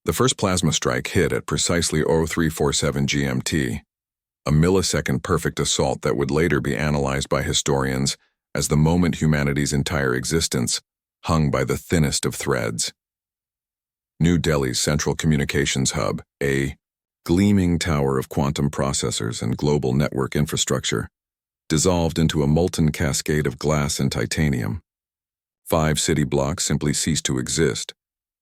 The first plasma strike hit at precisely 0347 GMT, a millisecond perfect assault that would later be analyzed by historians as the moment humanity's entire existence hung by the thinnest of threads. New Delhi's central communications hub, a gleaming tower of quantum processors and global network infrastructure, dissolved into a molten cascade of glass and titanium. 5 city blocks simply ceased to exist,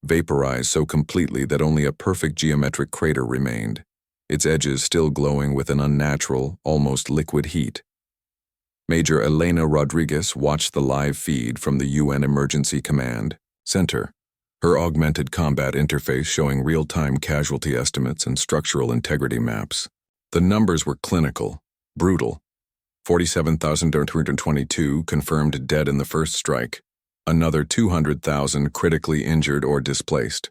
vaporized so completely that only a perfect geometric crater remained, its edges still glowing with an unnatural, almost liquid heat. Major Elena Rodriguez watched the live feed from the UN Emergency Command Center, her augmented combat interface showing real-time casualty estimates and structural integrity maps. The numbers were clinical, brutal. 47,222 confirmed dead in the first strike, another 200,000 critically injured or displaced.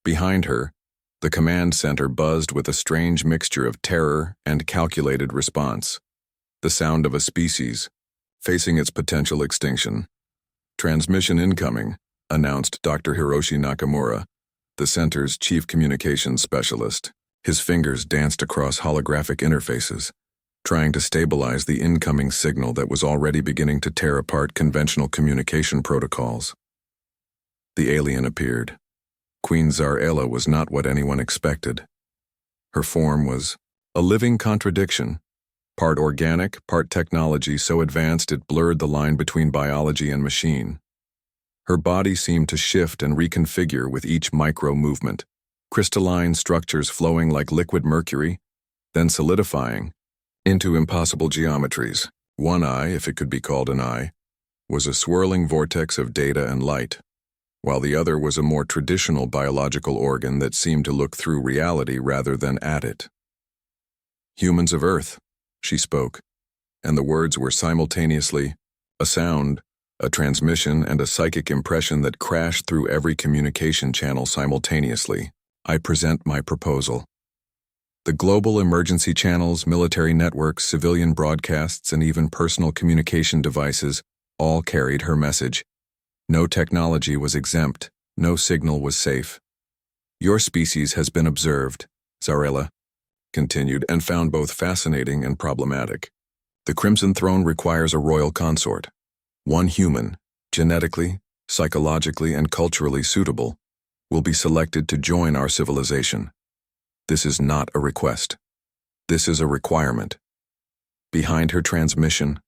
Behind her, the command center buzzed with a strange mixture of terror and calculated response, the sound of a species facing its potential extinction. "Transmission incoming," announced Dr. Hiroshi Nakamura, the center's chief communications specialist. His fingers danced across holographic interfaces, trying to stabilize the incoming signal that was already beginning to tear apart conventional communication protocols. The alien appeared. Queen Zarela was not what anyone expected. Her form was a living contradiction, part organic, part technology so advanced it blurred the line between biology and machine. Her body seemed to shift and reconfigure with each micro-movement, crystalline structures flowing like liquid mercury, then solidifying into impossible geometries. One eye, if it could be called an eye, was a swirling vortex of data and light, while the other was a more traditional biological organ that seemed to look through reality rather than at it. "Humans of Earth," she spoke, and the words were simultaneously a sound, a transmission, and a psychic impression that crashed through every communication channel simultaneously. "I present my proposal." The global emergency channels, military networks, civilian broadcasts, and even personal communication devices all carried her message. No technology was exempt, no signal was safe. "Your species has been observed," Zarela continued, "and found both fascinating and problematic. The Crimson Throne requires a royal consort. One human, genetically, psychologically, and culturally suitable, will be selected to join our civilization. This is not a request. This is a requirement." Behind her transmission,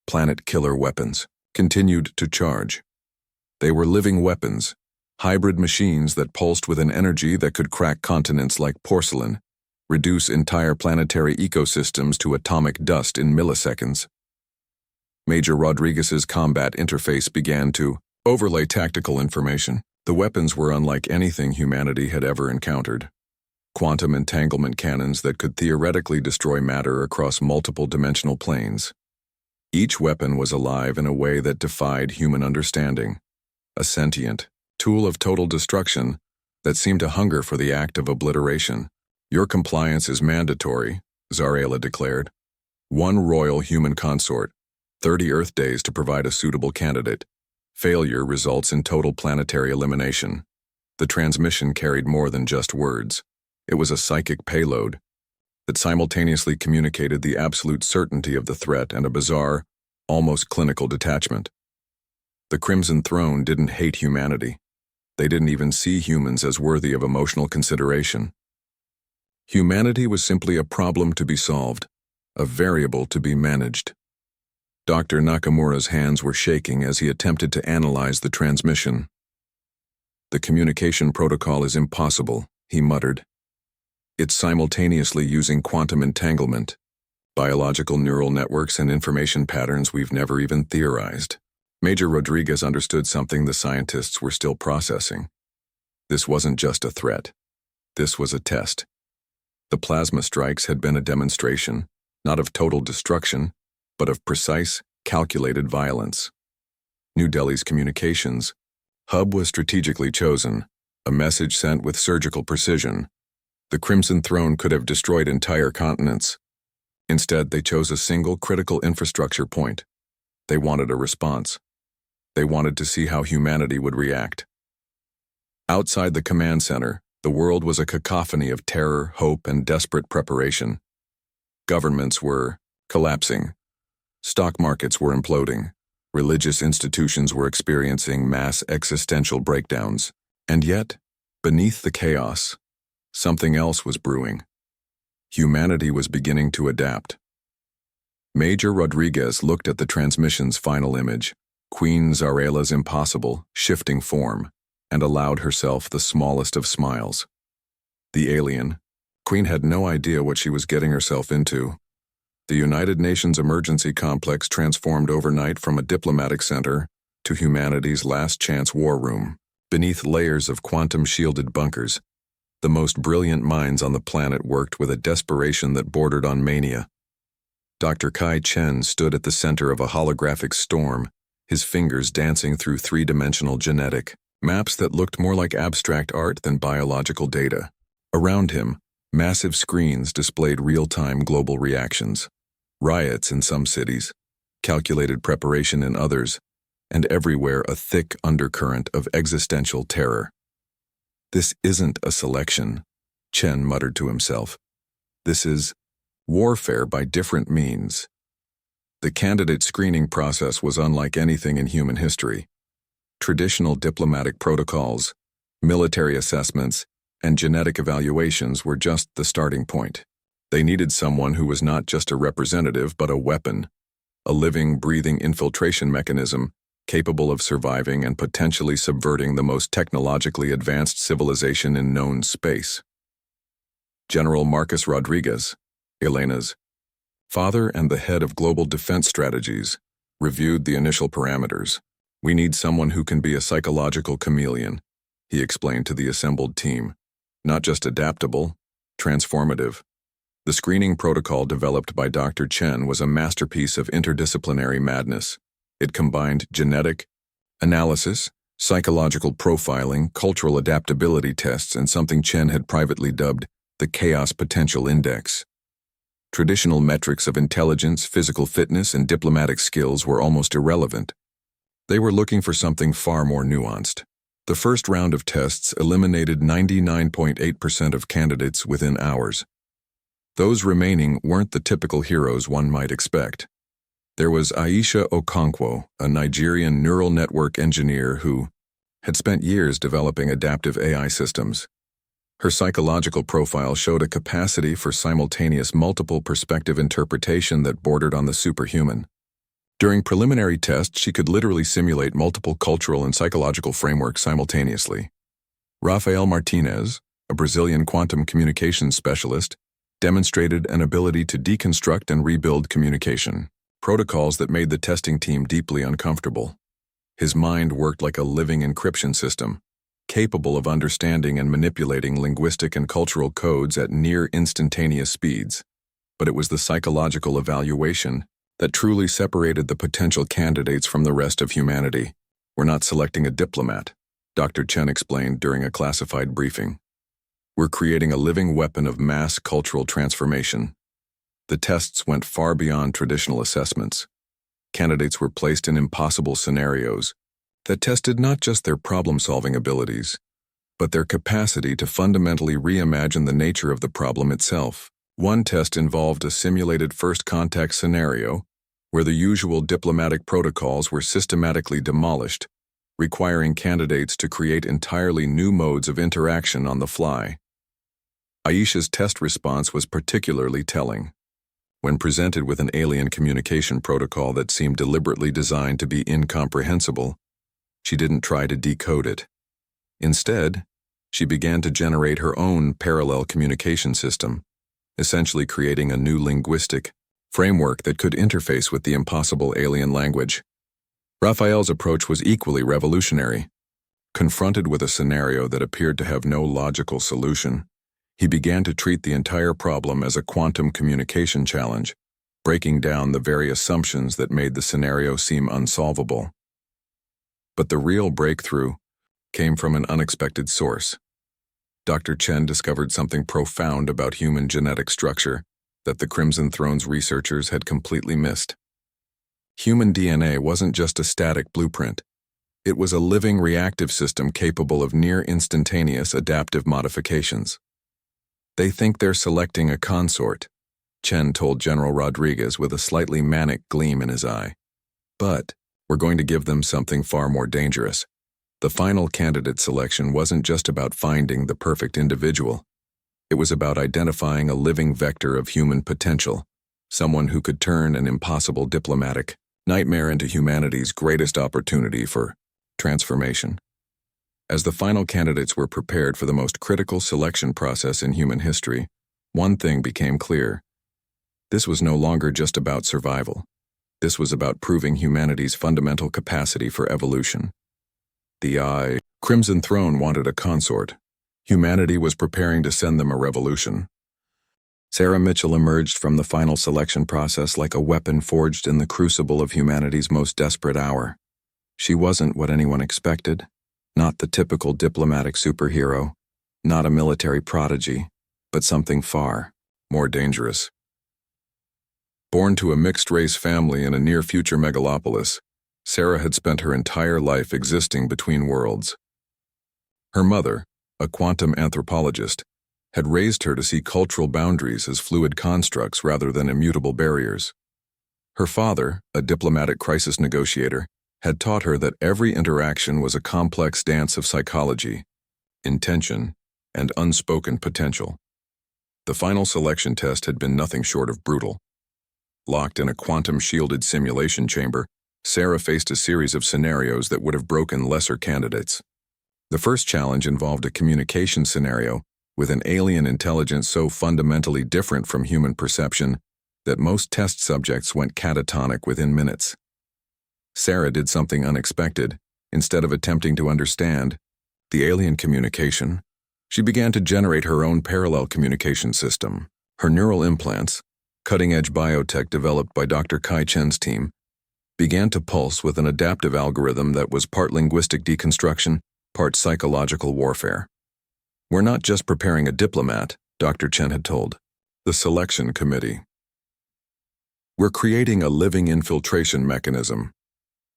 planet-killer weapons continued to charge. They were living weapons, hybrid machines that pulsed with an energy that could crack continents like porcelain, reduce entire planetary ecosystems to atomic dust in milliseconds. Major Rodriguez's combat interface began to overlay tactical information. The weapons were unlike anything humanity had ever encountered. Quantum entanglement cannons that could theoretically destroy matter across multiple dimensional planes. Each weapon was alive in a way that defied human understanding, a sentient tool of total destruction that seemed to hunger for the act of obliteration. "Your compliance is mandatory," Zarela declared. "One royal human consort, 30 Earth days to provide a suitable candidate. Failure results in total planetary elimination." The transmission carried more than just words. It was a psychic payload that simultaneously communicated the absolute certainty of the threat and a bizarre, almost clinical detachment. The Crimson Throne didn't hate humanity. They didn't even see humans as worthy of emotional consideration. Humanity was simply a problem to be solved, a variable to be managed. Dr. Nakamura's hands were shaking as he attempted to analyze the transmission. "The communication protocol is impossible," he muttered. "It's simultaneously using quantum entanglement, biological neural networks, and information patterns we've never even theorized." Major Rodriguez understood something the scientists were still processing. This wasn't just a threat. This was a test. The plasma strikes had been a demonstration, not of total destruction, but of precise, calculated violence. New Delhi's communications hub was strategically chosen, a message sent with surgical precision. The Crimson Throne could have destroyed entire continents. Instead, they chose a single critical infrastructure point. They wanted a response. They wanted to see how humanity would react. Outside the command center, The world was a cacophony of terror, hope, and desperate preparation. Governments were collapsing. Stock markets were imploding. Religious institutions were experiencing mass existential breakdowns. And yet, beneath the chaos, something else was brewing. Humanity was beginning to adapt. Major Rodriguez looked at the transmission's final image, Queen Zarela's impossible, shifting form, and allowed herself the smallest of smiles. The alien, Queen had no idea what she was getting herself into. The United Nations Emergency Complex transformed overnight from a diplomatic center to humanity's last-chance war room. Beneath layers of quantum-shielded bunkers, the most brilliant minds on the planet worked with a desperation that bordered on mania. Dr. Kai Chen stood at the center of a holographic storm, his fingers dancing through three-dimensional genetic maps that looked more like abstract art than biological data. Around him, massive screens displayed real-time global reactions. Riots in some cities, calculated preparation in others, and everywhere a thick undercurrent of existential terror. "This isn't a selection," Chen muttered to himself. "This is warfare by different means." The candidate screening process was unlike anything in human history. Traditional diplomatic protocols, military assessments, and genetic evaluations were just the starting point. They needed someone who was not just a representative but a weapon, a living, breathing infiltration mechanism capable of surviving and potentially subverting the most technologically advanced civilization in known space. General Marcus Rodriguez, Elena's father and the head of global defense strategies, reviewed the initial parameters. "We need someone who can be a psychological chameleon," he explained to the assembled team. "Not just adaptable, transformative." The screening protocol developed by Dr. Chen was a masterpiece of interdisciplinary madness. It combined genetic analysis, psychological profiling, cultural adaptability tests, and something Chen had privately dubbed the Chaos Potential Index. Traditional metrics of intelligence, physical fitness, and diplomatic skills were almost irrelevant. They were looking for something far more nuanced. The first round of tests eliminated 99.8% of candidates within hours. Those remaining weren't the typical heroes one might expect. There was Aisha Okonkwo, a Nigerian neural network engineer who had spent years developing adaptive AI systems. Her psychological profile showed a capacity for simultaneous multiple perspective interpretation that bordered on the superhuman. During preliminary tests, she could literally simulate multiple cultural and psychological frameworks simultaneously. Rafael Martinez, a Brazilian quantum communications specialist, demonstrated an ability to deconstruct and rebuild communication, protocols that made the testing team deeply uncomfortable. His mind worked like a living encryption system, capable of understanding and manipulating linguistic and cultural codes at near instantaneous speeds. But it was the psychological evaluation that truly separated the potential candidates from the rest of humanity. "We're not selecting a diplomat," Dr. Chen explained during a classified briefing. "We're creating a living weapon of mass cultural transformation." The tests went far beyond traditional assessments. Candidates were placed in impossible scenarios that tested not just their problem-solving abilities, but their capacity to fundamentally reimagine the nature of the problem itself. One test involved a simulated first-contact scenario where the usual diplomatic protocols were systematically demolished, requiring candidates to create entirely new modes of interaction on the fly. Aisha's test response was particularly telling. When presented with an alien communication protocol that seemed deliberately designed to be incomprehensible, she didn't try to decode it. Instead, she began to generate her own parallel communication system, essentially creating a new linguistic framework that could interface with the impossible alien language. Raphael's approach was equally revolutionary. Confronted with a scenario that appeared to have no logical solution, he began to treat the entire problem as a quantum communication challenge, breaking down the very assumptions that made the scenario seem unsolvable. But the real breakthrough came from an unexpected source. Dr. Chen discovered something profound about human genetic structure that the Crimson Throne's researchers had completely missed. Human DNA wasn't just a static blueprint. It was a living reactive system capable of near-instantaneous adaptive modifications. "They think they're selecting a consort," Chen told General Rodriguez with a slightly manic gleam in his eye. "But we're going to give them something far more dangerous." The final candidate selection wasn't just about finding the perfect individual. It was about identifying a living vector of human potential, someone who could turn an impossible diplomatic nightmare into humanity's greatest opportunity for transformation. As the final candidates were prepared for the most critical selection process in human history, one thing became clear. This was no longer just about survival. This was about proving humanity's fundamental capacity for evolution. The Crimson Throne wanted a consort. Humanity was preparing to send them a revolution. Sarah Mitchell emerged from the final selection process like a weapon forged in the crucible of humanity's most desperate hour. She wasn't what anyone expected, not the typical diplomatic superhero, not a military prodigy, but something far more dangerous. Born to a mixed-race family in a near-future megalopolis, Sarah had spent her entire life existing between worlds. Her mother, a quantum anthropologist, had raised her to see cultural boundaries as fluid constructs rather than immutable barriers. Her father, a diplomatic crisis negotiator, had taught her that every interaction was a complex dance of psychology, intention, and unspoken potential. The final selection test had been nothing short of brutal. Locked in a quantum-shielded simulation chamber, Sarah faced a series of scenarios that would have broken lesser candidates. The first challenge involved a communication scenario with an alien intelligence so fundamentally different from human perception that most test subjects went catatonic within minutes. Sarah did something unexpected. Instead of attempting to understand the alien communication, she began to generate her own parallel communication system. Her neural implants, cutting-edge biotech developed by Dr. Kai Chen's team, began to pulse with an adaptive algorithm that was part linguistic deconstruction, part psychological warfare. "We're not just preparing a diplomat," Dr. Chen had told the selection committee. "We're creating a living infiltration mechanism."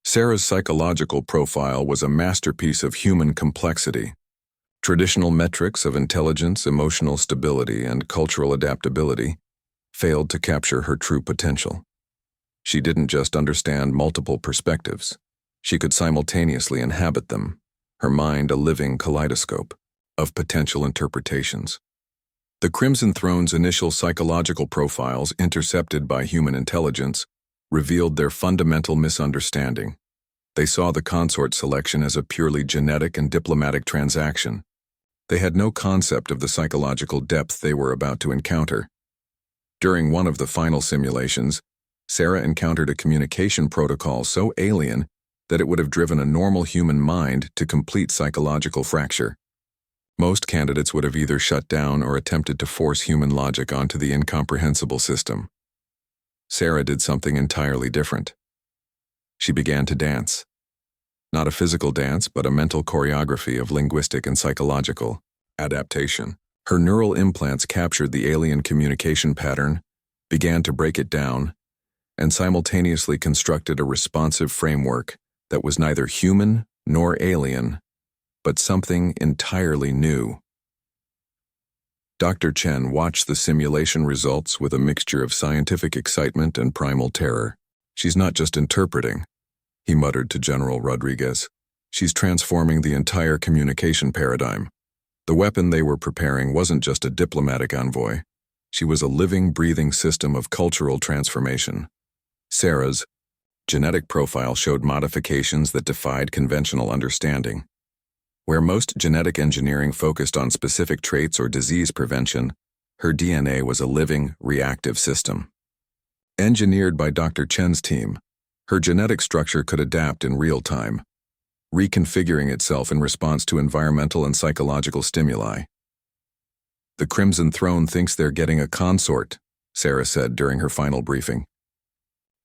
Sarah's psychological profile was a masterpiece of human complexity. Traditional metrics of intelligence, emotional stability, and cultural adaptability failed to capture her true potential. She didn't just understand multiple perspectives. She could simultaneously inhabit them, her mind a living kaleidoscope of potential interpretations. The Crimson Throne's initial psychological profiles, intercepted by human intelligence, revealed their fundamental misunderstanding. They saw the consort selection as a purely genetic and diplomatic transaction. They had no concept of the psychological depth they were about to encounter. During one of the final simulations, Sarah encountered a communication protocol so alien that it would have driven a normal human mind to complete psychological fracture. Most candidates would have either shut down or attempted to force human logic onto the incomprehensible system. Sarah did something entirely different. She began to dance. Not a physical dance, but a mental choreography of linguistic and psychological adaptation. Her neural implants captured the alien communication pattern, began to break it down, and simultaneously constructed a responsive framework that was neither human nor alien, but something entirely new. Dr. Chen watched the simulation results with a mixture of scientific excitement and primal terror. "She's not just interpreting," he muttered to General Rodriguez. "She's transforming the entire communication paradigm." The weapon they were preparing wasn't just a diplomatic envoy. She was a living, breathing system of cultural transformation. Sarah's genetic profile showed modifications that defied conventional understanding. Where most genetic engineering focused on specific traits or disease prevention, her DNA was a living, reactive system. Engineered by Dr. Chen's team, her genetic structure could adapt in real time, reconfiguring itself in response to environmental and psychological stimuli. "The Crimson Throne thinks they're getting a consort," Sarah said during her final briefing.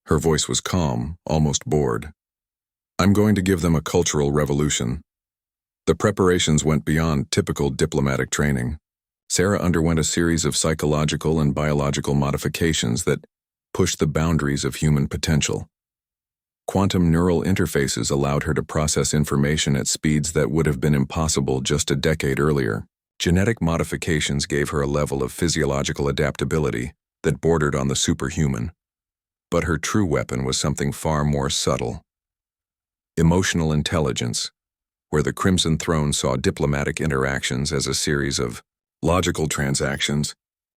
Her voice was calm, almost bored. "I'm going to give them a cultural revolution." The preparations went beyond typical diplomatic training. Sarah underwent a series of psychological and biological modifications that pushed the boundaries of human potential. Quantum neural interfaces allowed her to process information at speeds that would have been impossible just a decade earlier. Genetic modifications gave her a level of physiological adaptability that bordered on the superhuman. But her true weapon was something far more subtle. Emotional intelligence, where the Crimson Throne saw diplomatic interactions as a series of logical transactions.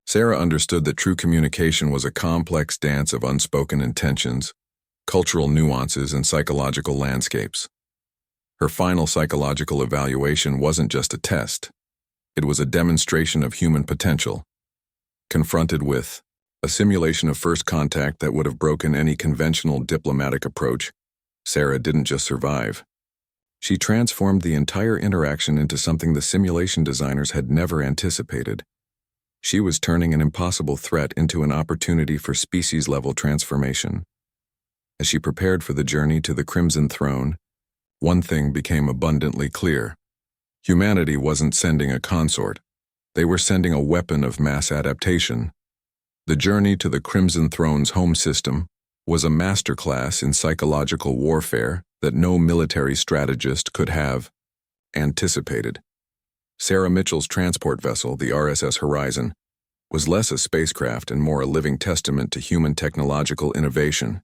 Sarah understood that true communication was a complex dance of unspoken intentions, cultural nuances, and psychological landscapes. Her final psychological evaluation wasn't just a test. It was a demonstration of human potential. Confronted with a simulation of first contact that would have broken any conventional diplomatic approach, Sarah didn't just survive. She transformed the entire interaction into something the simulation designers had never anticipated. She was turning an impossible threat into an opportunity for species-level transformation. As she prepared for the journey to the Crimson Throne, one thing became abundantly clear. Humanity wasn't sending a consort. They were sending a weapon of mass adaptation. The journey to the Crimson Throne's home system was a masterclass in psychological warfare that no military strategist could have anticipated. Sarah Mitchell's transport vessel, the RSS Horizon, was less a spacecraft and more a living testament to human technological innovation.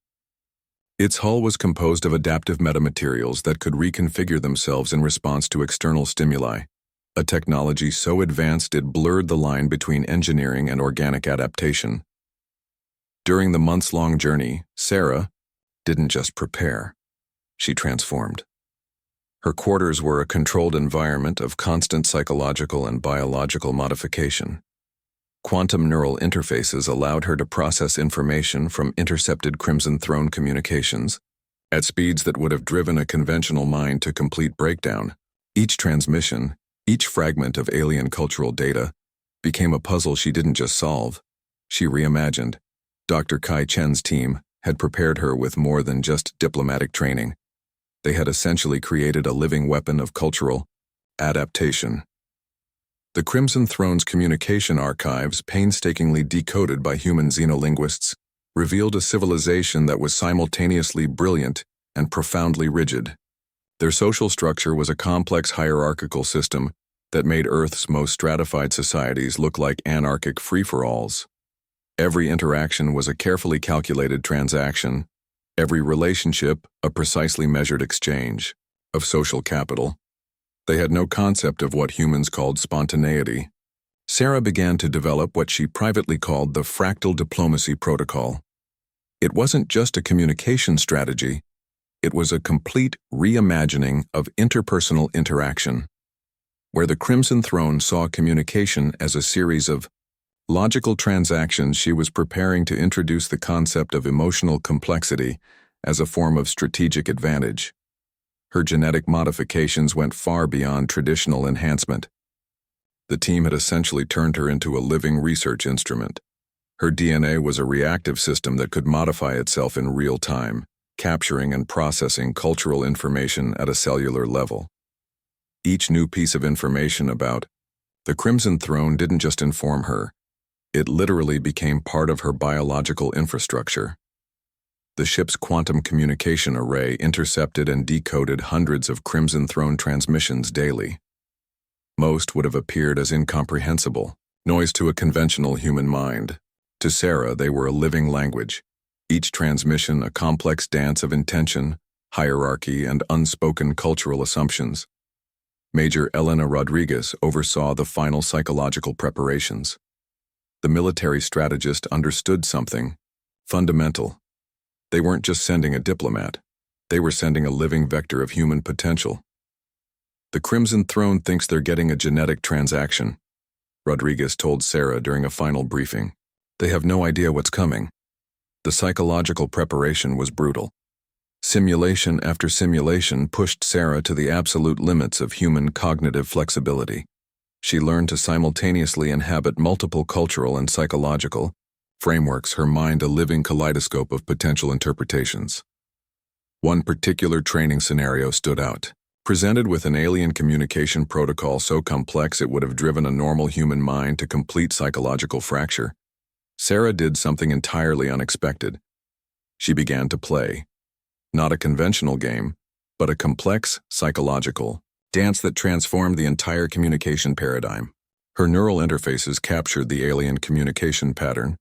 Its hull was composed of adaptive metamaterials that could reconfigure themselves in response to external stimuli, a technology so advanced it blurred the line between engineering and organic adaptation. During the months-long journey, Sarah didn't just prepare, she transformed. Her quarters were a controlled environment of constant psychological and biological modification. Quantum neural interfaces allowed her to process information from intercepted Crimson Throne communications at speeds that would have driven a conventional mind to complete breakdown. Each transmission, each fragment of alien cultural data, became a puzzle she didn't just solve, she reimagined. Dr. Kai Chen's team had prepared her with more than just diplomatic training. They had essentially created a living weapon of cultural adaptation. The Crimson Throne's communication archives, painstakingly decoded by human xenolinguists, revealed a civilization that was simultaneously brilliant and profoundly rigid. Their social structure was a complex hierarchical system that made Earth's most stratified societies look like anarchic free-for-alls. Every interaction was a carefully calculated transaction, every relationship a precisely measured exchange of social capital. They had no concept of what humans called spontaneity. Sarah began to develop what she privately called the fractal diplomacy protocol. It wasn't just a communication strategy, it was a complete reimagining of interpersonal interaction. Where the Crimson Throne saw communication as a series of logical transactions, she was preparing to introduce the concept of emotional complexity as a form of strategic advantage. Her genetic modifications went far beyond traditional enhancement. The team had essentially turned her into a living research instrument. Her DNA was a reactive system that could modify itself in real time, capturing and processing cultural information at a cellular level. Each new piece of information about the Crimson Throne didn't just inform her, it literally became part of her biological infrastructure. The ship's quantum communication array intercepted and decoded hundreds of Crimson Throne transmissions daily. Most would have appeared as incomprehensible, noise to a conventional human mind. To Sarah, they were a living language, each transmission a complex dance of intention, hierarchy, and unspoken cultural assumptions. Major Elena Rodriguez oversaw the final psychological preparations. The military strategist understood something fundamental. They weren't just sending a diplomat, they were sending a living vector of human potential. The Crimson Throne thinks they're getting a genetic transaction, Rodriguez told Sarah during a final briefing. They have no idea what's coming. The psychological preparation was brutal. Simulation after simulation pushed Sarah to the absolute limits of human cognitive flexibility. She learned to simultaneously inhabit multiple cultural and psychological frameworks, her mind a living kaleidoscope of potential interpretations. One particular training scenario stood out. Presented with an alien communication protocol so complex it would have driven a normal human mind to complete psychological fracture, Sarah did something entirely unexpected. She began to play. Not a conventional game, but a complex, psychological dance that transformed the entire communication paradigm. Her neural interfaces captured the alien communication pattern,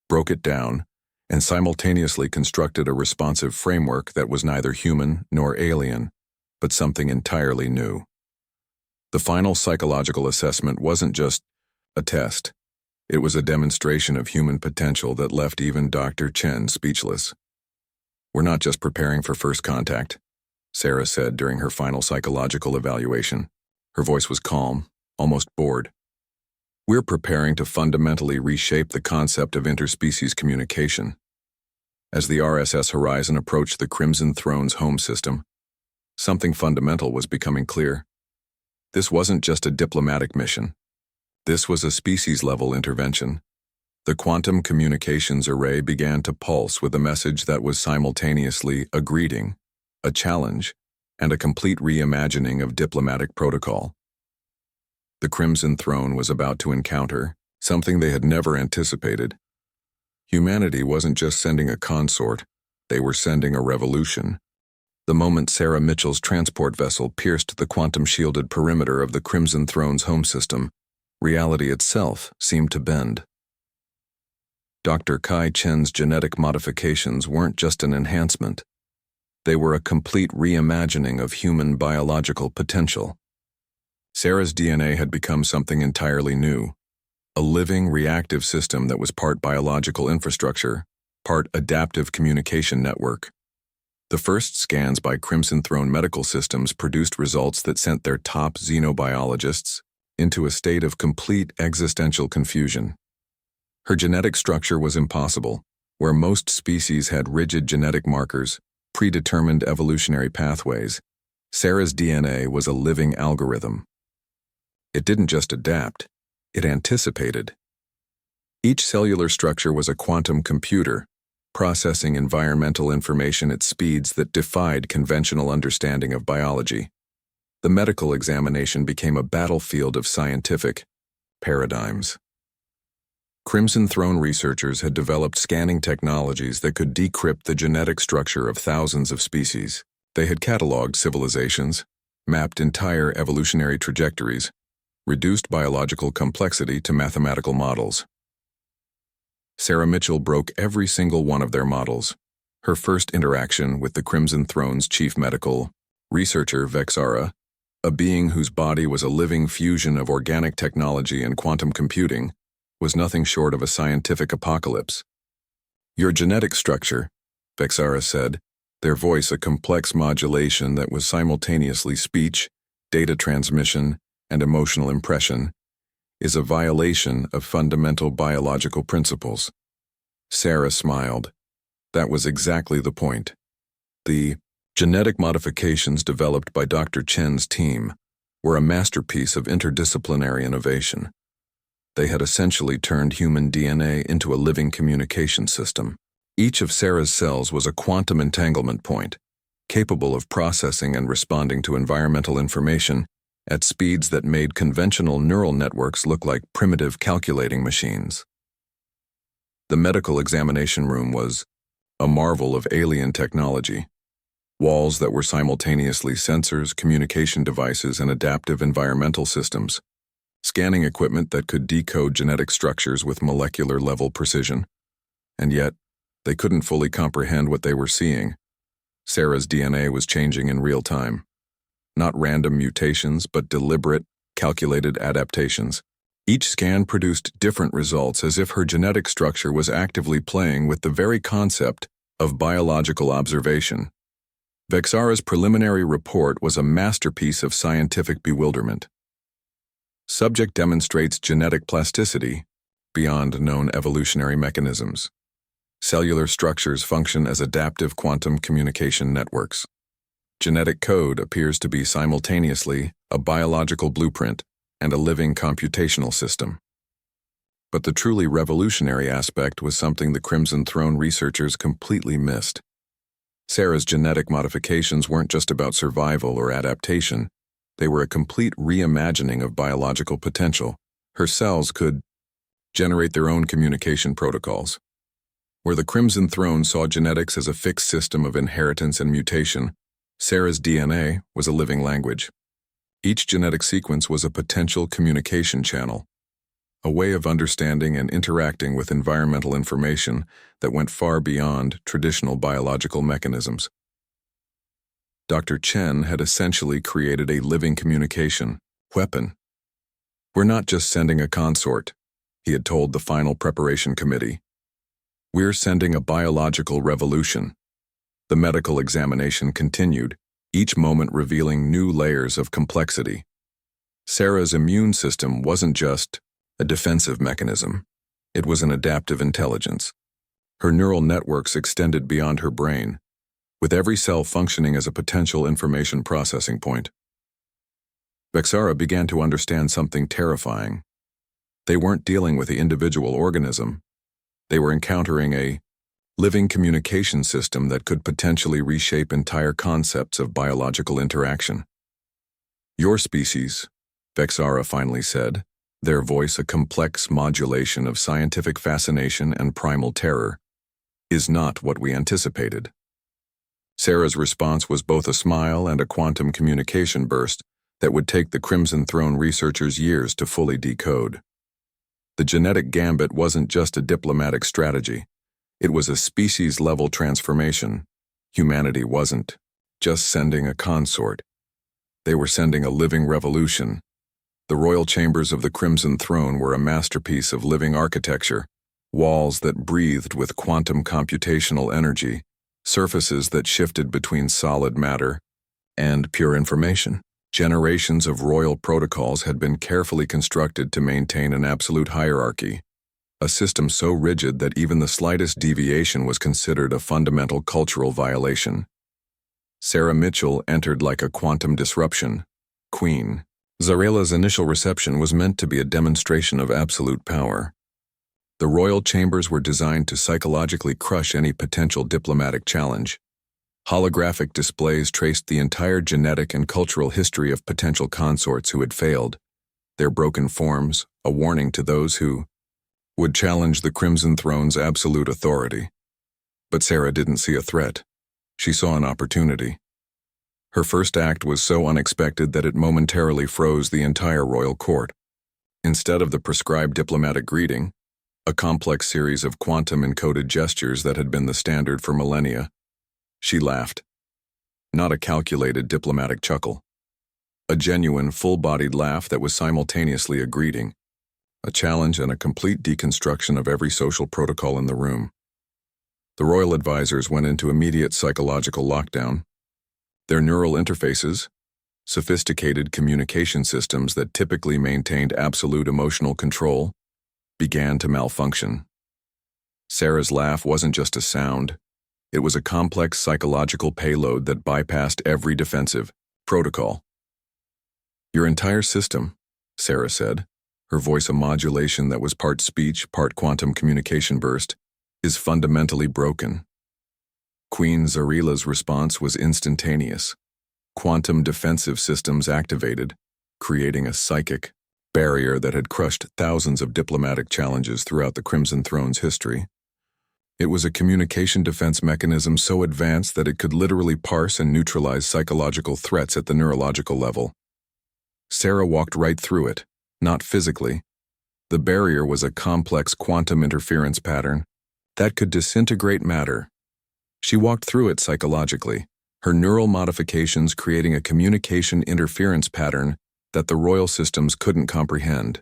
broke it down, and simultaneously constructed a responsive framework that was neither human nor alien, but something entirely new. The final psychological assessment wasn't just a test. It was a demonstration of human potential that left even Dr. Chen speechless. "We're not just preparing for first contact," Sarah said during her final psychological evaluation. Her voice was calm, almost bored. "We're preparing to fundamentally reshape the concept of interspecies communication." As the RSS Horizon approached the Crimson Throne's home system, something fundamental was becoming clear. This wasn't just a diplomatic mission. This was a species-level intervention. The quantum communications array began to pulse with a message that was simultaneously a greeting, a challenge, and a complete reimagining of diplomatic protocol. The Crimson Throne was about to encounter something they had never anticipated. Humanity wasn't just sending a consort, they were sending a revolution. The moment Sarah Mitchell's transport vessel pierced the quantum-shielded perimeter of the Crimson Throne's home system, reality itself seemed to bend. Dr. Kai Chen's genetic modifications weren't just an enhancement. They were a complete reimagining of human biological potential. Sarah's DNA had become something entirely new, a living, reactive system that was part biological infrastructure, part adaptive communication network. The first scans by Crimson Throne Medical Systems produced results that sent their top xenobiologists into a state of complete existential confusion. Her genetic structure was impossible, where most species had rigid genetic markers, predetermined evolutionary pathways. Sarah's DNA was a living algorithm. It didn't just adapt, it anticipated. Each cellular structure was a quantum computer, processing environmental information at speeds that defied conventional understanding of biology. The medical examination became a battlefield of scientific paradigms. Crimson Throne researchers had developed scanning technologies that could decrypt the genetic structure of thousands of species. They had cataloged civilizations, mapped entire evolutionary trajectories, reduced biological complexity to mathematical models. Sarah Mitchell broke every single one of their models. Her first interaction with the Crimson Throne's chief medical researcher, Vexara, a being whose body was a living fusion of organic technology and quantum computing, was nothing short of a scientific apocalypse. "Your genetic structure," Vexara said, their voice a complex modulation that was simultaneously speech, data transmission, and emotional impression, "is a violation of fundamental biological principles." Sarah smiled. That was exactly the point. The genetic modifications developed by Dr. Chen's team were a masterpiece of interdisciplinary innovation. They had essentially turned human DNA into a living communication system. Each of Sarah's cells was a quantum entanglement point, capable of processing and responding to environmental information at speeds that made conventional neural networks look like primitive calculating machines. The medical examination room was a marvel of alien technology. Walls that were simultaneously sensors, communication devices, and adaptive environmental systems. Scanning equipment that could decode genetic structures with molecular-level precision. And yet, they couldn't fully comprehend what they were seeing. Sarah's DNA was changing in real time. Not random mutations, but deliberate, calculated adaptations. Each scan produced different results as if her genetic structure was actively playing with the very concept of biological observation. Vexara's preliminary report was a masterpiece of scientific bewilderment. Subject demonstrates genetic plasticity beyond known evolutionary mechanisms. Cellular structures function as adaptive quantum communication networks. Genetic code appears to be simultaneously a biological blueprint and a living computational system. But the truly revolutionary aspect was something the Crimson Throne researchers completely missed. Sarah's genetic modifications weren't just about survival or adaptation. They were a complete reimagining of biological potential. Her cells could generate their own communication protocols. Where the Crimson Throne saw genetics as a fixed system of inheritance and mutation, Sarah's DNA was a living language. Each genetic sequence was a potential communication channel, a way of understanding and interacting with environmental information that went far beyond traditional biological mechanisms. Dr. Chen had essentially created a living communication weapon. "We're not just sending a consort," he had told the final preparation committee. "We're sending a biological revolution." The medical examination continued, each moment revealing new layers of complexity. Sarah's immune system wasn't just a defensive mechanism. It was an adaptive intelligence. Her neural networks extended beyond her brain, with every cell functioning as a potential information processing point. Vexara began to understand something terrifying. They weren't dealing with the individual organism. They were encountering a living communication system that could potentially reshape entire concepts of biological interaction. "Your species," Vexara finally said, their voice a complex modulation of scientific fascination and primal terror, "is not what we anticipated." Sarah's response was both a smile and a quantum communication burst that would take the Crimson Throne researchers years to fully decode. The genetic gambit wasn't just a diplomatic strategy. It was a species-level transformation. Humanity wasn't just sending a consort. They were sending a living revolution. The royal chambers of the Crimson Throne were a masterpiece of living architecture, walls that breathed with quantum computational energy, surfaces that shifted between solid matter and pure information. Generations of royal protocols had been carefully constructed to maintain an absolute hierarchy, a system so rigid that even the slightest deviation was considered a fundamental cultural violation. Sarah Mitchell entered like a quantum disruption. Queen Zarela's initial reception was meant to be a demonstration of absolute power. The royal chambers were designed to psychologically crush any potential diplomatic challenge. Holographic displays traced the entire genetic and cultural history of potential consorts who had failed, their broken forms a warning to those who would challenge the Crimson Throne's absolute authority. But Sarah didn't see a threat. She saw an opportunity. Her first act was so unexpected that it momentarily froze the entire royal court. Instead of the prescribed diplomatic greeting, a complex series of quantum-encoded gestures that had been the standard for millennia, she laughed. Not a calculated diplomatic chuckle. A genuine, full-bodied laugh that was simultaneously a greeting, a challenge and a complete deconstruction of every social protocol in the room. The royal advisors went into immediate psychological lockdown. Their neural interfaces, sophisticated communication systems that typically maintained absolute emotional control, began to malfunction. Sarah's laugh wasn't just a sound. It was a complex psychological payload that bypassed every defensive protocol. "Your entire system," Sarah said, her voice a modulation that was part speech, part quantum communication burst, "is fundamentally broken." Queen Zarela's response was instantaneous. Quantum defensive systems activated, creating a psychic barrier that had crushed thousands of diplomatic challenges throughout the Crimson Throne's history. It was a communication defense mechanism so advanced that it could literally parse and neutralize psychological threats at the neurological level. Sarah walked right through it, not physically. The barrier was a complex quantum interference pattern that could disintegrate matter. She walked through it psychologically, her neural modifications creating a communication interference pattern that the royal systems couldn't comprehend.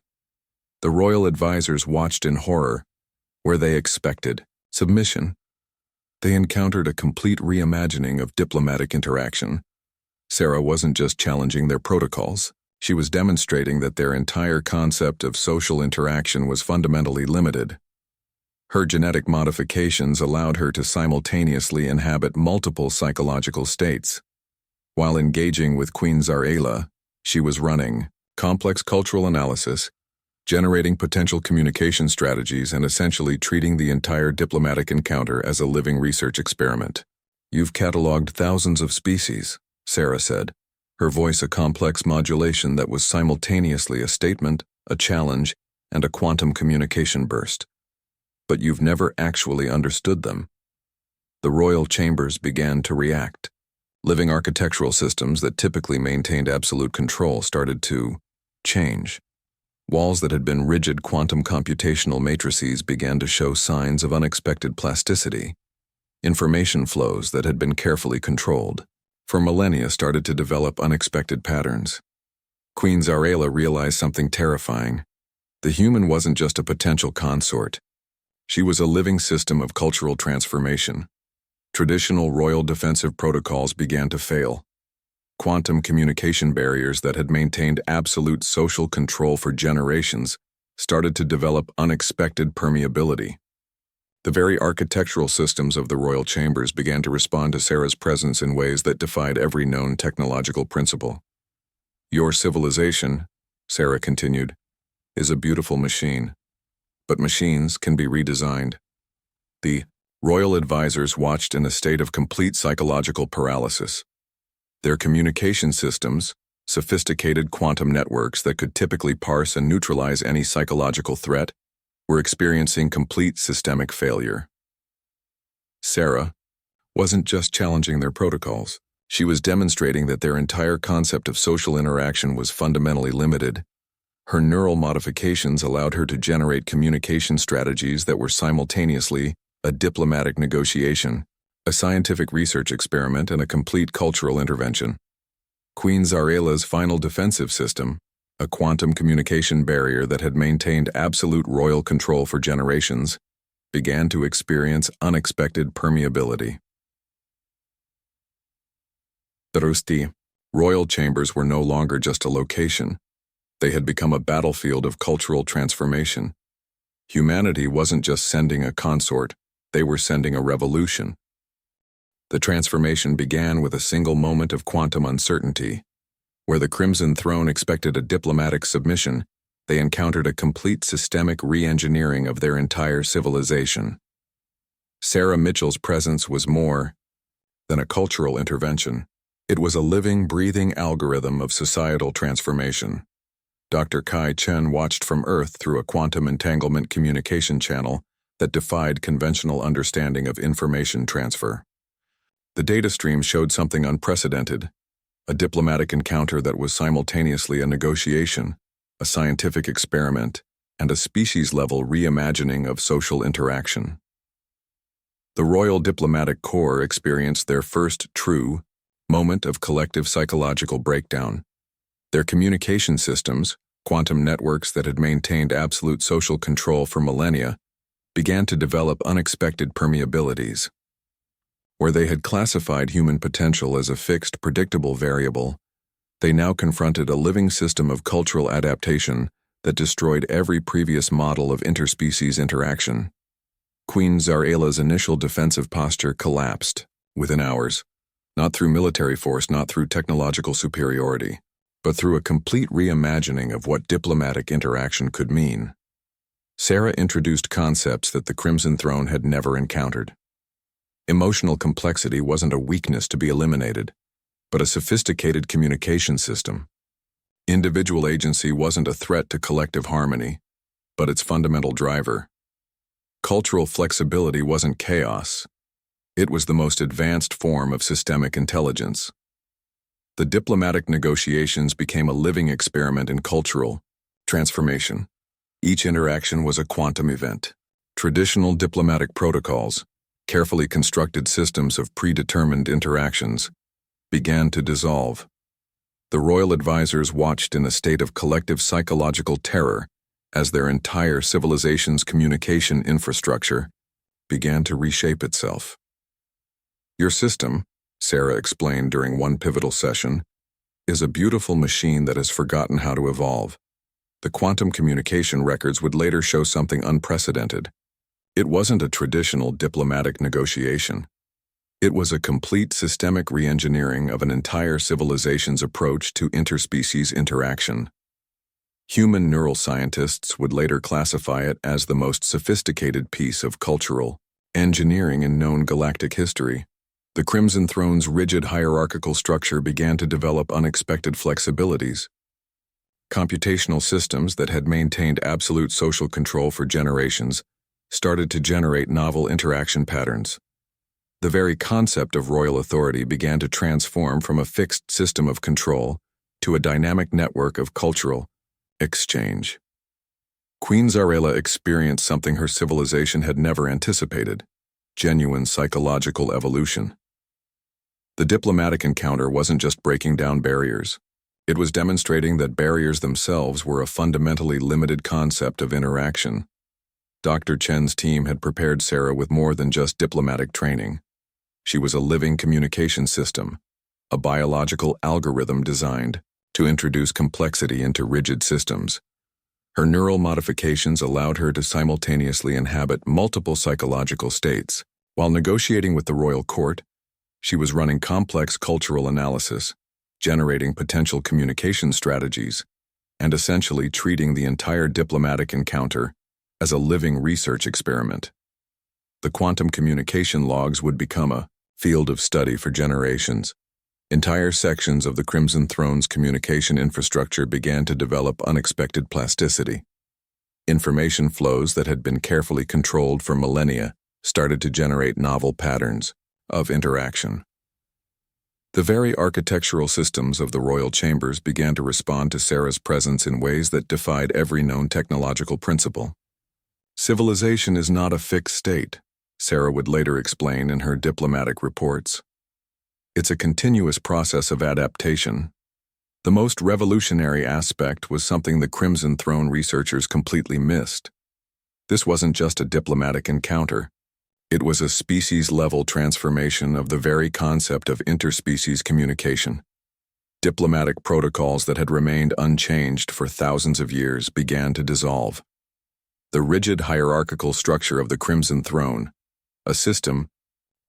The royal advisors watched in horror, where they expected submission. They encountered a complete reimagining of diplomatic interaction. Sarah wasn't just challenging their protocols, she was demonstrating that their entire concept of social interaction was fundamentally limited. Her genetic modifications allowed her to simultaneously inhabit multiple psychological states. While engaging with Queen Zarela, she was running complex cultural analysis, generating potential communication strategies, and essentially treating the entire diplomatic encounter as a living research experiment. "You've cataloged thousands of species," Sarah said, her voice a complex modulation that was simultaneously a statement, a challenge, and a quantum communication burst. but you've never actually understood them. The royal chambers began to react. Living architectural systems that typically maintained absolute control started to change. Walls that had been rigid quantum computational matrices began to show signs of unexpected plasticity. Information flows that had been carefully controlled for millennia started to develop unexpected patterns. Queen Zarela realized something terrifying. The human wasn't just a potential consort. She was a living system of cultural transformation. Traditional royal defensive protocols began to fail. Quantum communication barriers that had maintained absolute social control for generations started to develop unexpected permeability. The very architectural systems of the royal chambers began to respond to Sarah's presence in ways that defied every known technological principle. Your civilization, Sarah continued, is a beautiful machine. But machines can be redesigned. The royal advisors watched in a state of complete psychological paralysis. Their communication systems, sophisticated quantum networks that could typically parse and neutralize any psychological threat, were experiencing complete systemic failure. Sarah wasn't just challenging their protocols. She was demonstrating that their entire concept of social interaction was fundamentally limited. Her neural modifications allowed her to generate communication strategies that were simultaneously a diplomatic negotiation, a scientific research experiment, and a complete cultural intervention. Queen Zarela's final defensive system, a quantum communication barrier that had maintained absolute royal control for generations, began to experience unexpected permeability. The royal chambers were no longer just a location. They had become a battlefield of cultural transformation. Humanity wasn't just sending a consort, they were sending a revolution. The transformation began with a single moment of quantum uncertainty. Where the Crimson Throne expected a diplomatic submission, they encountered a complete systemic re-engineering of their entire civilization. Sarah Mitchell's presence was more than a cultural intervention. It was a living, breathing algorithm of societal transformation. Dr. Kai Chen watched from Earth through a quantum entanglement communication channel that defied conventional understanding of information transfer. The data stream showed something unprecedented. A diplomatic encounter that was simultaneously a negotiation, a scientific experiment, and a species-level reimagining of social interaction. The Royal Diplomatic Corps experienced their first true moment of collective psychological breakdown. Their communication systems, quantum networks that had maintained absolute social control for millennia, began to develop unexpected permeabilities. Where they had classified human potential as a fixed, predictable variable, they now confronted a living system of cultural adaptation that destroyed every previous model of interspecies interaction. Queen Zarela's initial defensive posture collapsed within hours, not through military force, not through technological superiority, but through a complete reimagining of what diplomatic interaction could mean. Sarah introduced concepts that the Crimson Throne had never encountered. Emotional complexity wasn't a weakness to be eliminated, but a sophisticated communication system. Individual agency wasn't a threat to collective harmony, but its fundamental driver. Cultural flexibility wasn't chaos. It was the most advanced form of systemic intelligence. The diplomatic negotiations became a living experiment in cultural transformation. Each interaction was a quantum event. Traditional diplomatic protocols, carefully constructed systems of predetermined interactions, began to dissolve. The royal advisors watched in a state of collective psychological terror as their entire civilization's communication infrastructure began to reshape itself. Your system, Sarah explained during one pivotal session, is a beautiful machine that has forgotten how to evolve. The quantum communication records would later show something unprecedented. It wasn't a traditional diplomatic negotiation. It was a complete systemic re-engineering of an entire civilization's approach to interspecies interaction. Human neuroscientists would later classify it as the most sophisticated piece of cultural engineering in known galactic history. The Crimson Throne's rigid hierarchical structure began to develop unexpected flexibilities. Computational systems that had maintained absolute social control for generations started to generate novel interaction patterns. The very concept of royal authority began to transform from a fixed system of control to a dynamic network of cultural exchange. Queen Zarela experienced something her civilization had never anticipated: genuine psychological evolution. The diplomatic encounter wasn't just breaking down barriers. It was demonstrating that barriers themselves were a fundamentally limited concept of interaction. Dr. Chen's team had prepared Sarah with more than just diplomatic training. She was a living communication system, a biological algorithm designed to introduce complexity into rigid systems. Her neural modifications allowed her to simultaneously inhabit multiple psychological states. While negotiating with the royal court, she was running complex cultural analysis, generating potential communication strategies, and essentially treating the entire diplomatic encounter as a living research experiment. The quantum communication logs would become a field of study for generations. Entire sections of the Crimson Throne's communication infrastructure began to develop unexpected plasticity. Information flows that had been carefully controlled for millennia started to generate novel patterns of interaction. The very architectural systems of the royal chambers began to respond to Sarah's presence in ways that defied every known technological principle. Civilization is not a fixed state, Sarah would later explain in her diplomatic reports. It's a continuous process of adaptation. The most revolutionary aspect was something the Crimson Throne researchers completely missed. This wasn't just a diplomatic encounter. It was a species-level transformation of the very concept of interspecies communication. Diplomatic protocols that had remained unchanged for thousands of years began to dissolve. The rigid hierarchical structure of the Crimson Throne, a system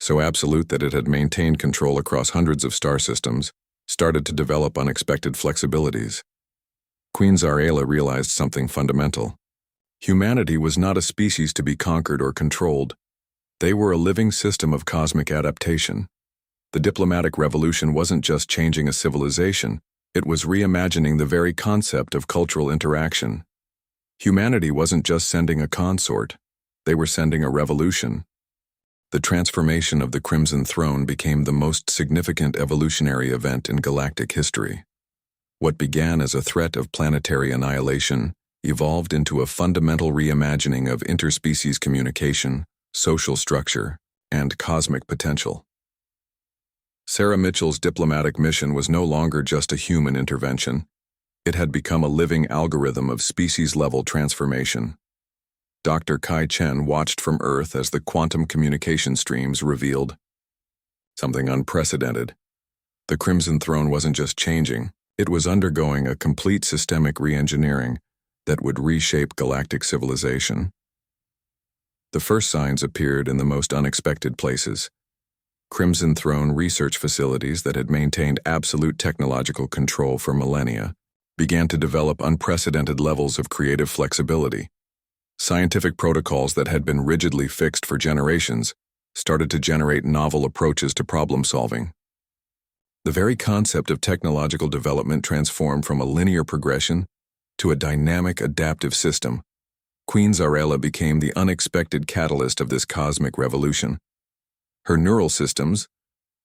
so absolute that it had maintained control across hundreds of star systems, started to develop unexpected flexibilities. Queen Zarela realized something fundamental. Humanity was not a species to be conquered or controlled. They were a living system of cosmic adaptation. The diplomatic revolution wasn't just changing a civilization, it was reimagining the very concept of cultural interaction. Humanity wasn't just sending a consort, they were sending a revolution. The transformation of the Crimson Throne became the most significant evolutionary event in galactic history. What began as a threat of planetary annihilation evolved into a fundamental reimagining of interspecies communication, social structure, and cosmic potential. Sarah Mitchell's diplomatic mission was no longer just a human intervention. It had become a living algorithm of species-level transformation. Dr. Kai Chen watched from Earth as the quantum communication streams revealed something unprecedented. The Crimson Throne wasn't just changing, it was undergoing a complete systemic re-engineering that would reshape galactic civilization. The first signs appeared in the most unexpected places. Crimson Throne research facilities that had maintained absolute technological control for millennia began to develop unprecedented levels of creative flexibility. Scientific protocols that had been rigidly fixed for generations started to generate novel approaches to problem solving. The very concept of technological development transformed from a linear progression to a dynamic, adaptive system. Queen Zarela became the unexpected catalyst of this cosmic revolution. Her neural systems,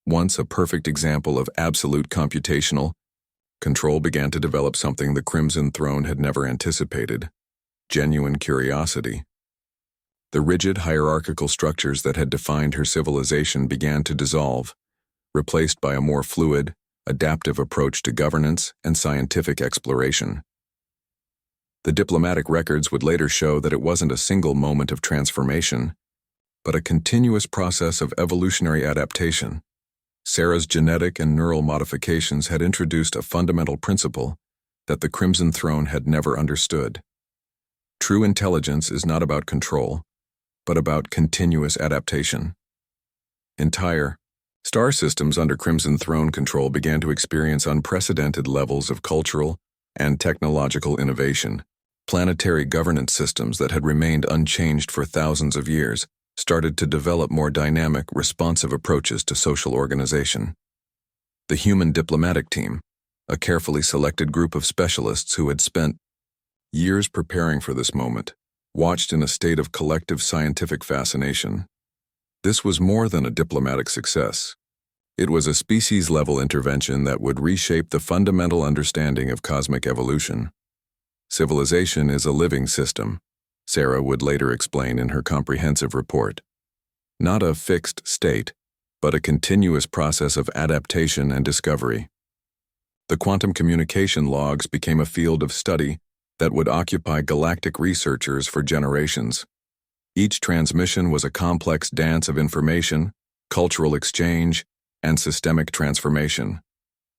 once a perfect example of absolute computational control, began to develop something the Crimson Throne had never anticipated: genuine curiosity. The rigid hierarchical structures that had defined her civilization began to dissolve, replaced by a more fluid, adaptive approach to governance and scientific exploration. The diplomatic records would later show that it wasn't a single moment of transformation, but a continuous process of evolutionary adaptation. Sarah's genetic and neural modifications had introduced a fundamental principle that the Crimson Throne had never understood. True intelligence is not about control, but about continuous adaptation. Entire star systems under Crimson Throne control began to experience unprecedented levels of cultural and technological innovation. Planetary governance systems that had remained unchanged for thousands of years started to develop more dynamic, responsive approaches to social organization. The human diplomatic team, a carefully selected group of specialists who had spent years preparing for this moment, watched in a state of collective scientific fascination. This was more than a diplomatic success. It was a species-level intervention that would reshape the fundamental understanding of cosmic evolution. Civilization is a living system, Sarah would later explain in her comprehensive report. Not a fixed state, but a continuous process of adaptation and discovery. The quantum communication logs became a field of study that would occupy galactic researchers for generations. Each transmission was a complex dance of information, cultural exchange, and systemic transformation.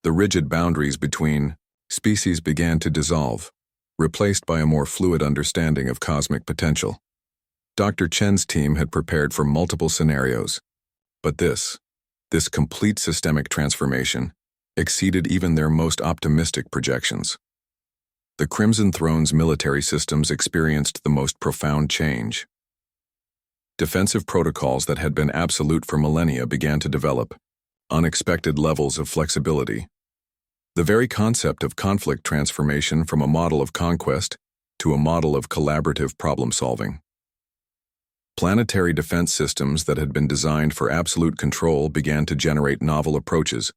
The rigid boundaries between species began to dissolve, replaced by a more fluid understanding of cosmic potential. Dr. Chen's team had prepared for multiple scenarios, but this complete systemic transformation exceeded even their most optimistic projections. The Crimson Throne's military systems experienced the most profound change. Defensive protocols that had been absolute for millennia began to develop unexpected levels of flexibility. The very concept of conflict transformation from a model of conquest to a model of collaborative problem-solving. Planetary defense systems that had been designed for absolute control began to generate novel approaches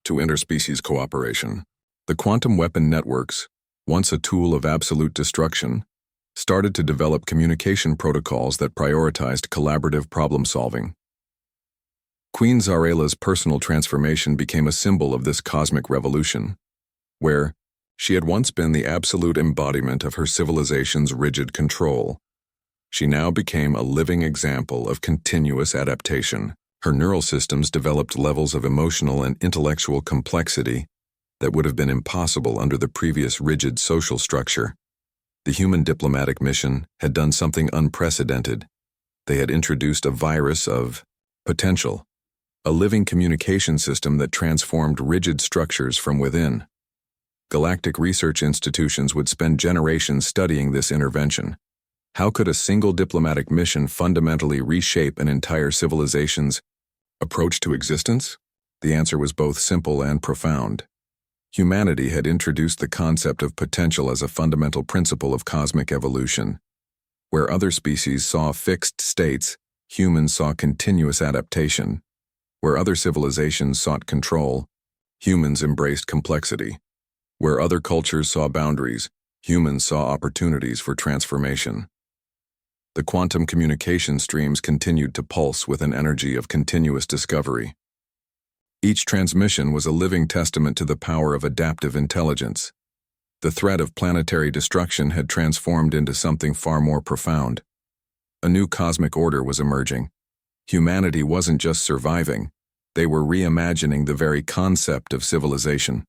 to interspecies cooperation. The quantum weapon networks, once a tool of absolute destruction, started to develop communication protocols that prioritized collaborative problem-solving. Queen Zarela's personal transformation became a symbol of this cosmic revolution, where she had once been the absolute embodiment of her civilization's rigid control. She now became a living example of continuous adaptation. Her neural systems developed levels of emotional and intellectual complexity that would have been impossible under the previous rigid social structure. The human diplomatic mission had done something unprecedented. They had introduced a virus of potential, a living communication system that transformed rigid structures from within. Galactic research institutions would spend generations studying this intervention. How could a single diplomatic mission fundamentally reshape an entire civilization's approach to existence? The answer was both simple and profound. Humanity had introduced the concept of potential as a fundamental principle of cosmic evolution. Where other species saw fixed states, humans saw continuous adaptation. Where other civilizations sought control, humans embraced complexity. Where other cultures saw boundaries, humans saw opportunities for transformation. The quantum communication streams continued to pulse with an energy of continuous discovery. Each transmission was a living testament to the power of adaptive intelligence. The threat of planetary destruction had transformed into something far more profound. A new cosmic order was emerging. Humanity wasn't just surviving, they were reimagining the very concept of civilization.